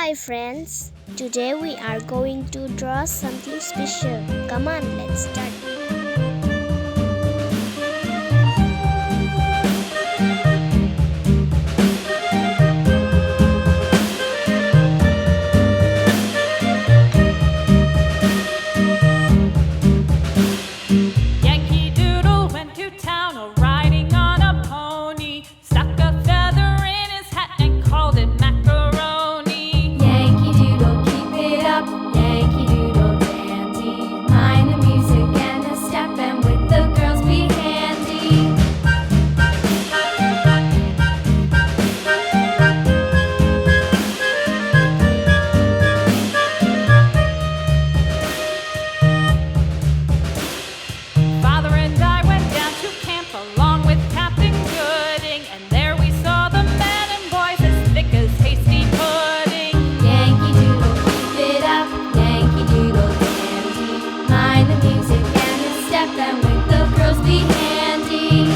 Hi friends, today we are going to draw something special. Come on, let's start. Yankee Doodle went to town riding on a pony, stuck a feather in his hat and called it macaroni. Yankee Doodle, keep it up, Yankee Doodle dandy. Mind the music and the step, and with the girls be handy. Father and I went down to camp along with Captain Gooding, and there we saw the men and boys as thick as hasty pudding. Yankee Doodle, keep it up, Yankee Doodle dandy. Mind the music and the step, and with the girls be handy.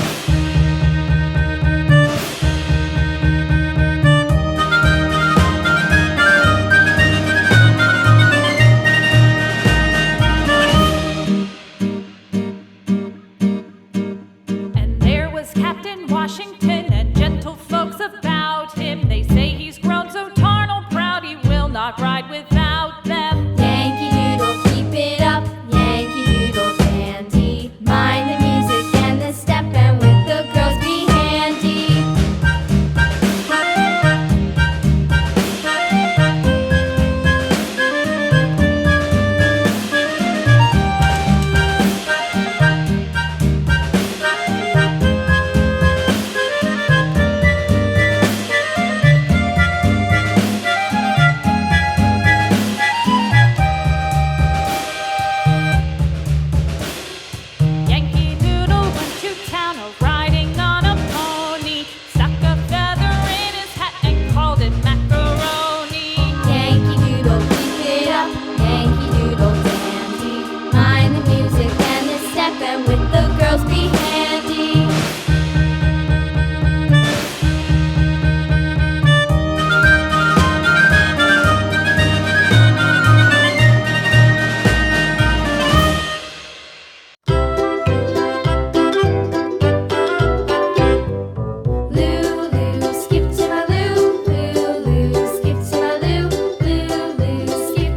And there was Captain Washington and gentle folks about him. They say he's grown so tarnal proud he will not ride without them. Yankee Doodle, keep it up, Yankee Doodle dandy. Mind the music and the step, and with the girls be handy. Yankee Doodle went to town riding on a pony, stuck a feather in his hat and called it macaroni. Yankee Doodle, keep it up, Yankee Doodle dandy. Mind the music and the step, and with the girls be handy. Lulu, skip to my loo, Lulu, skip to my loo, Lulu, skip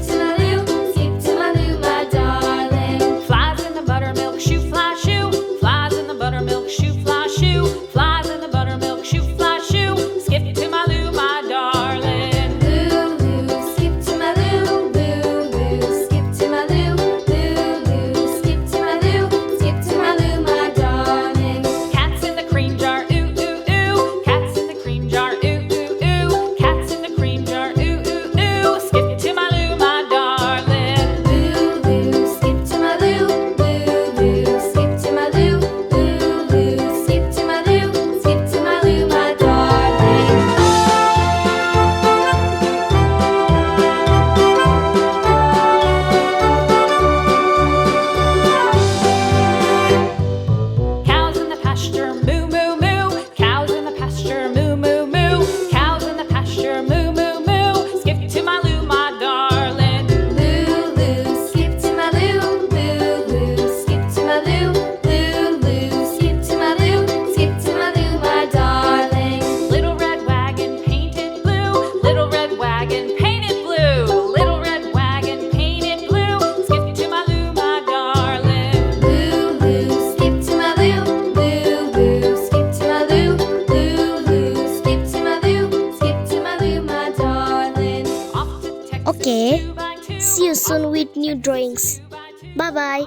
to my loo, my darling. Flies in the buttermilk shoe, fly shoe. Flies in the buttermilk shoe, fly shoe. Flies in the buttermilk shoe, fly shoe. Skip to my loo, my darling. Lulu, skip to my loo, Lulu, skip to my loo, Lulu, skip to my loo, my darling. Cats in the cream jar, ooh ooh ooh. Cats in the cream jar, ooh ooh ooh. Cats in the cream jar, ooh ooh ooh. Skip to my loo, my darling. Lulu, skip to my loo, Lulu, skip to my loo, Lulu, skip to my loo, my darling. Cows in the pasture, moo moo moo. Cows in the pasture, moo moo moo. Cows in the pasture, moo moo moo. Skip to my loo, my darling. Lulu, skip to my loo, Lulu, skip to my loo, Lulu, skip to my loo, my darling. Little red wagon painted blue. Little red wagon painted blue. Little red wagon painted blue. Skip to my loo, my darling. Lulu, skip to my loo, Lulu, skip to my loo, Lulu, skip to my loo, my darling. Off to Texas, Okay, 2 by 2. see you soon with new drawings. Bye bye.